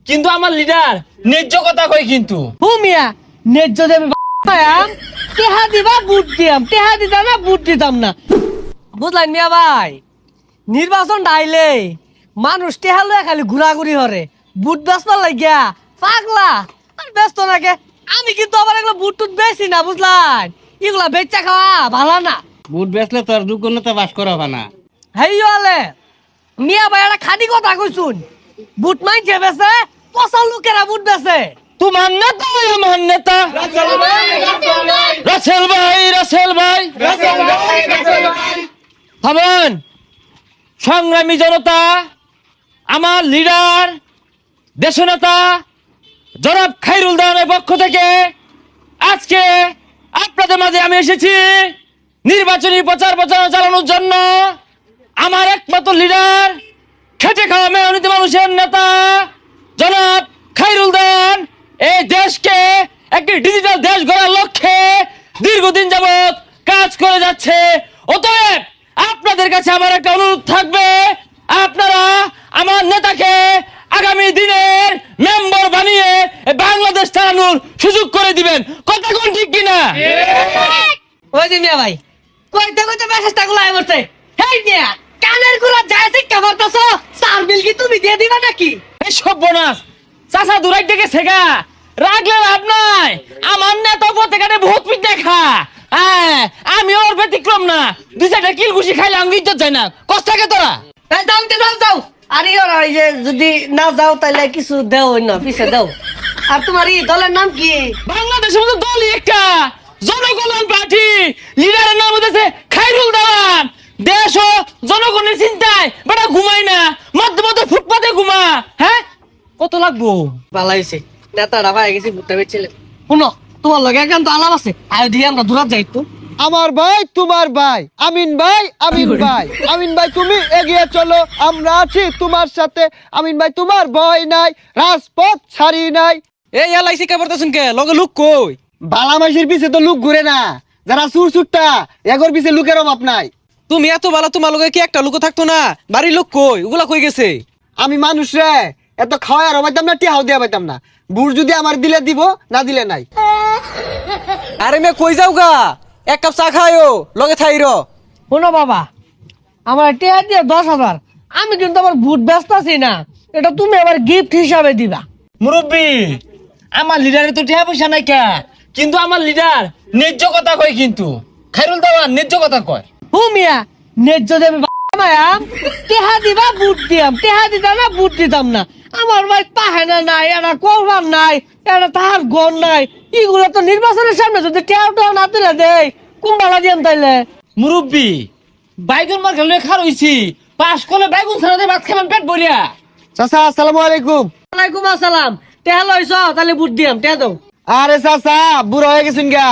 কিন্তু আমার লিডার ন্যায্য কথা কই কিন্তু। মিয়া ন্যায্য দেবে টেহা দিবা বুট দিয়াম, টেহা দিতাম না বুট দিতাম না। বুঝলেন মিয়া ভাই, নির্বাচন ডাইলে মানুষ টেহা লয়ে খালি ঘুরাঘুরি হরে, বুট বেচবার লাগিয়া পাগলা আর ব্যস্ত নাকে। আমি কিন্তু আবার এগুলো বুট টুট বেশি না, বুঝলেন? এগুলা বেচা খাওয়া ভালো না। বুট বেচলে তোর দুগুণতে বাস করা না। হেই হলে মিয়া ভাই একটা খাদি কথা কইছুন, বুট মাইছে বেছে, পচা লোকেরা বুট বেছে। তোমার নেতা আমার নেতা রাসেল ভাই থামেন। সংগ্রামী জনতা, আমার লিডার দেশনেতা জনাব খায়রুল দেওয়ানের পক্ষ থেকে আজকে আপনাদের মাঝে আমি এসেছি নির্বাচনী প্রচার প্রচারণা চালানোর জন্য। আমার একমাত্র লিডার, খেটে খাওয়া মেহনতি মানুষের নেতা জনাব খায়রুল দেওয়ান এই দেশকে একটি ডিজিটাল দেশ গড়ার লক্ষ্যে দীর্ঘদিন যাবৎ কাজ করে যাচ্ছে। অতএব আপনাদের কাছে আমার একটা অনুরোধ থাকবে, আপনারা আমার নেতাকে আগামী দিনের মেম্বার বানিয়ে বাংলাদেশ চালানোর সুযোগ করে দিবেন। কথা কোন ঠিক কিনা? ওই যে মিয়া ভাই কইতে কইতে মেসেজটা গুলো আই বলছে। হেই মিয়া, কানের গুলা যায় শিক্ষা করতেছো, সার বিল কি তুমি দিয়ে দিবা নাকি? এই সর্বনাশ, চাচা দূরাই থেকে শেখা রাখলে লাভ নাই। আমার নেতা পথে বহুত পিঠ দেখা, আমি ওর ব্যতিক্রম না। দুই চারটা কিল ঘুষি খাইলে আমি ইজ্জত যায় না। কষ্ট থাকে তোরা। এই যাও তে যাও যাও। আরে ওরা এই যে যদি না যাও তাহলে কিছু দেও না, পিছে দাও। আর তোমার এই দলের নাম কি? বাংলাদেশের মতো দলই একটা, জনকল্যাণ পার্টি। লিডারের নাম হচ্ছে খায়রুল দেওয়ান। দেশ ও জনগণের চিন্তায় বেটা ঘুমাই না, মধ্যে মধ্যে ফুটপাতে ঘুমা। হ্যাঁ, কত লাগবো? ভালো হয়েছে, নেতাটা ভাই গেছি ভুট্টা বেচছিলে। শুনো, তোমার লগে একান্ত আলাপ আছে, আয় দিয়ে আমরা দূরাত যাই তো। আমার ভাই তোমার ভাই আমিন ভাই, আমিন ভাই, আমিন ভাই তুমি এগিয়ে চলো, আমরা আছি তোমার সাথে। আমিন ভাই তোমার ভয় নাই, রাজপথ ছাড়ি নাই। এই এলআইসি কে পড়তেছেন কে? লগে লোক কই? বালা মাইসের পিছে তো লোক ঘুরে না, যারা সুর সুট্টা এগোর পিছে লোকের অভাব নাই। তুমি এত ভালো, তোমার লগে কি একটা লোক থাকতো না? বাড়ির লোক কই? ওগুলা কই গেছে? আমি মানুষ রে, এত খাওয়াই আর পাইতাম না, টিহাও দিয়া পাইতাম না। বুড় যদি আমার দিলে দিব, না দিলে নাই। আরে মে কই যাও গা? এক কাপ চা খায়ও, লগে থাইর। শোনো বাবা, আমার টেহা দিয়ে 10,000, আমি কিন্তু আমার বুট ব্যস্ত আছি না, এটা তুমি আবার গিফট হিসাবে দিবা। মুরব্বী, আমার লিডারের তো টিয়া পয়সা নাই কে, কিন্তু আমার লিডার ন্যায্য কথা কয় কিন্তু। খায়রুল দেওয়ান ন্যায্য কথা কয়। মিয়া ন্যায্য দেবে মায়াম, টেহা দিবা বুট দিয়াম, টেহা দিতাম না বুট দিতাম না। আমার ভাই পাহেনা নাই, এটা করবার নাই, এটা তাহার গন নাই। এগুলো তো নির্বাচনের সামনে যদি টেহা টেহা না তুলে দেয়, কুম্বালা দিয়াম তাইলে। মুরব্বী, বাইগুন মার্কা লয়ে খার হইছি, পাস করলে বাইগুন ছাড়াতে ভাত খাবেন পেট ভরিয়া। চাচা আসসালামু আলাইকুম। ওয়ালাইকুম আসসালাম। টেহা লইছ তাহলে বুট দিয়াম, টেহা দাও। আরে চাচা বুড়া হয়ে গেছেন গা,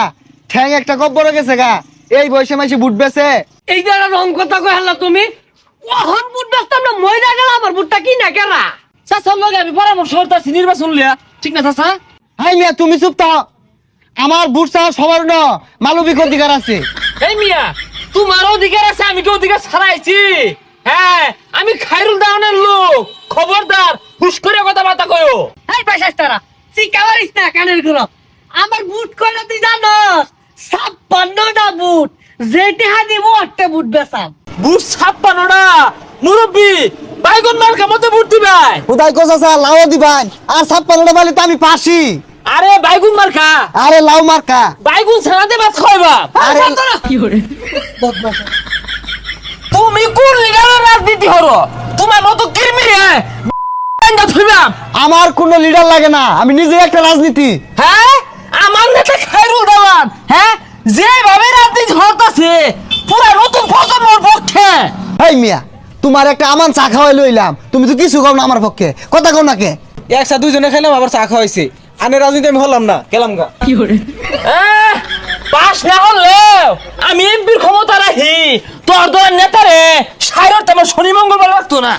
ঠ্যাং একটা কব্বর গেছে গা, এই বয়সে মাইসে বুট বেছে। এই যে একটা রং কথা কই হাল্লা তুমি, ওহন বুট বেচতাম না, মইরা গেল আমার বুটটা কি না কেরা। চাচার লগে আমি পরামর্শ করতেছি নির্বাচন লিয়া, ঠিক না চাচা? হাই মিয়া তুমি চুপ থাও, আমার বুট চাওয়া সবার ন মানবিক অধিকার আছে। এই মিয়া, তোমার অধিকার আছে, আমি কি অধিকার ছাড়াইছি? হ্যাঁ, আমি খায়রুল দেওয়ানের লোক, খবরদার হুশ করে কথাবার্তা কয়ো। এই পয়সাস্তারা শিকাবারিস না কানের গুলো। আমার বুট কয়টা তুই জানোস? 56টা বুট, যেটা দিব একটা বুট বেচাম। বুট 56টা? মুরব্বী, বাইগুন মার্কা মতো বুট দিবাই। খুদাই কো চাচা লাও দিবান, আর 56টা বালি তো আমি পাসি। আরে বাইগুন মার্কা, আরে লাউ মার্কা। বাইগুন ছাড়াতে ভাত খাইবা। আরে কি করে বদমাশ। তুমি কোন লিডারের রাজনীতি হরো? তোমার মতো কিরমি রে থইবাম। আমার কোনো লিডার লাগে না, আমি নিজে একটা রাজনীতি। হ্যাঁ, আমার নেতা খায়রুল দেওয়ান, হ্যাঁ, যেভাবে রাজনীতি হতাছে পুরা নতুন প্রজন্মের পক্ষে। এই মিয়া তোমার একটা আমান চা খাওয়াই লইলাম, তুমি তো কিছু কও না আমার পক্ষে, কথা কও না কে? একসাথে দুইজনে খাইলাম, আবার চা খাওয়াইছে। আনে রাজনীতি আমি হলাম না, গেলাম গা। পাস না হলেও আমি এমপির ক্ষমতা রাখি, তোর দলের নেতারে সাইরতে আমার শনি মঙ্গলবার লাগতো না।